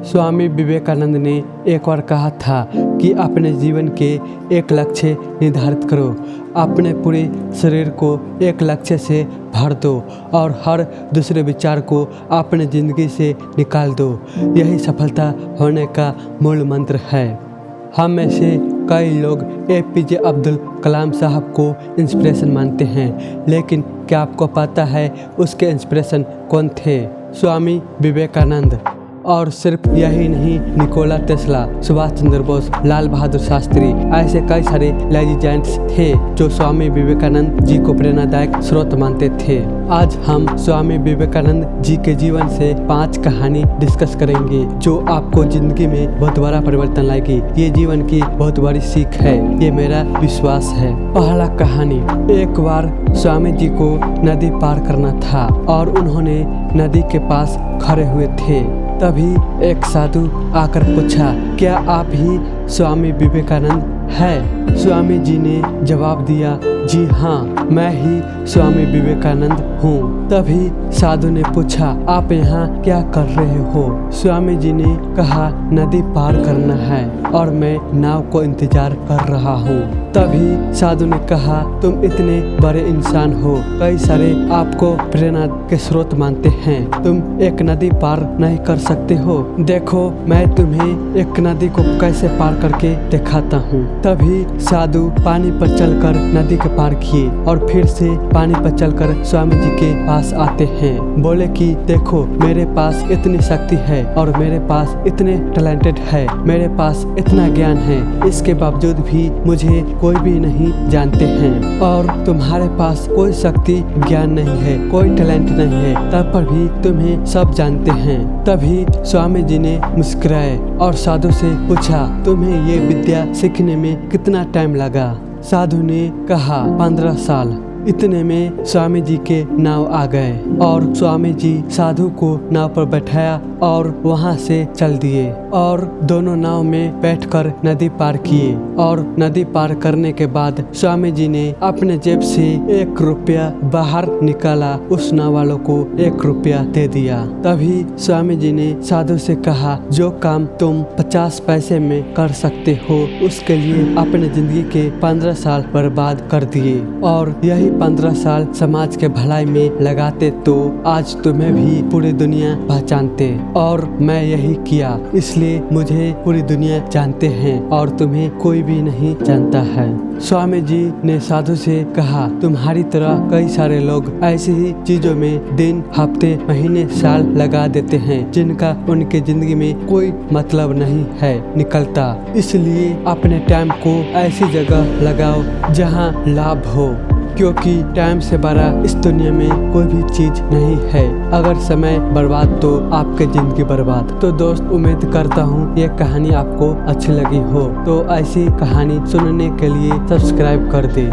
स्वामी विवेकानंद ने एक बार कहा था कि अपने जीवन के एक लक्ष्य निर्धारित करो, अपने पूरे शरीर को एक लक्ष्य से भर दो और हर दूसरे विचार को अपने ज़िंदगी से निकाल दो। यही सफलता होने का मूल मंत्र है। हम में से कई लोग APJ अब्दुल कलाम साहब को इंस्पिरेशन मानते हैं, लेकिन क्या आपको पता है उसके इंस्पिरेशन कौन थे? स्वामी विवेकानंद। और सिर्फ यही नहीं, निकोला टेस्ला, सुभाष चंद्र बोस, लाल बहादुर शास्त्री, ऐसे कई सारे लेजेंड्स थे जो स्वामी विवेकानंद जी को प्रेरणादायक स्रोत मानते थे। आज हम स्वामी विवेकानंद जी के जीवन से 5 कहानी डिस्कस करेंगे जो आपको जिंदगी में बहुत बड़ा परिवर्तन लाएगी। ये जीवन की बहुत बड़ी सीख है, ये मेरा विश्वास है। पहला कहानी। एक बार स्वामी जी को नदी पार करना था और उन्होंने नदी के पास खड़े हुए थे। तभी एक साधु आकर पूछा, क्या आप ही स्वामी विवेकानंद हैं? स्वामी जी ने जवाब दिया, जी हाँ, मैं ही स्वामी विवेकानंद हूँ। तभी साधु ने पूछा, आप यहाँ क्या कर रहे हो? स्वामी जी ने कहा, नदी पार करना है और मैं नाव को इंतजार कर रहा हूँ। तभी साधु ने कहा, तुम इतने बड़े इंसान हो, कई सारे आपको प्रेरणा के स्रोत मानते हैं, तुम एक नदी पार नहीं कर सकते हो? देखो, मैं तुम्हें एक नदी को कैसे पार करके दिखाता हूँ। तभी साधु पानी पर चलकर नदी के पार किए और फिर से पानी पर चलकर स्वामी जी के पास आते हैं। बोले कि देखो, मेरे पास इतनी शक्ति है और मेरे पास इतने टैलेंटेड है, मेरे पास इतना ज्ञान है, इसके बावजूद भी मुझे कोई भी नहीं जानते हैं और तुम्हारे पास कोई शक्ति ज्ञान नहीं है, कोई टैलेंट नहीं है, तब पर भी तुम्हें सब जानते हैं। तभी स्वामी जी ने मुस्कुराए और साधु से पूछा, तुम्हें ये विद्या सीखने में कितना टाइम लगा? साधु ने कहा, 15 साल। इतने में स्वामी जी के नाव आ गए और स्वामी जी साधु को नाव पर बैठाया और वहां से चल दिए और दोनों नाव में बैठकर नदी पार किए। और नदी पार करने के बाद स्वामी जी ने अपने जेब से 1 रुपया बाहर निकाला, उस नाव वालों को 1 रुपया दे दिया। तभी स्वामी जी ने साधु से कहा, जो काम तुम 50 पैसे में कर सकते हो, उसके लिए अपने जिंदगी के 15 साल बर्बाद कर दिए और यही 15 साल समाज के भलाई में लगाते तो आज तुम्हें भी पूरी दुनिया पहचानते। और मैं यही किया, इसलिए मुझे पूरी दुनिया जानते हैं और तुम्हें कोई भी नहीं जानता है। स्वामी जी ने साधु से कहा, तुम्हारी तरह कई सारे लोग ऐसी ही चीजों में दिन, हफ्ते, महीने, साल लगा देते हैं जिनका उनके जिंदगी में कोई मतलब नहीं है निकलता। इसलिए अपने टाइम को ऐसी जगह लगाओ जहां लाभ हो, क्योंकि टाइम से बड़ा इस दुनिया में कोई भी चीज नहीं है। अगर समय बर्बाद तो आपकी जिंदगी बर्बाद। तो दोस्त, उम्मीद करता हूँ ये कहानी आपको अच्छी लगी हो, तो ऐसी कहानी सुनने के लिए सब्सक्राइब कर दे।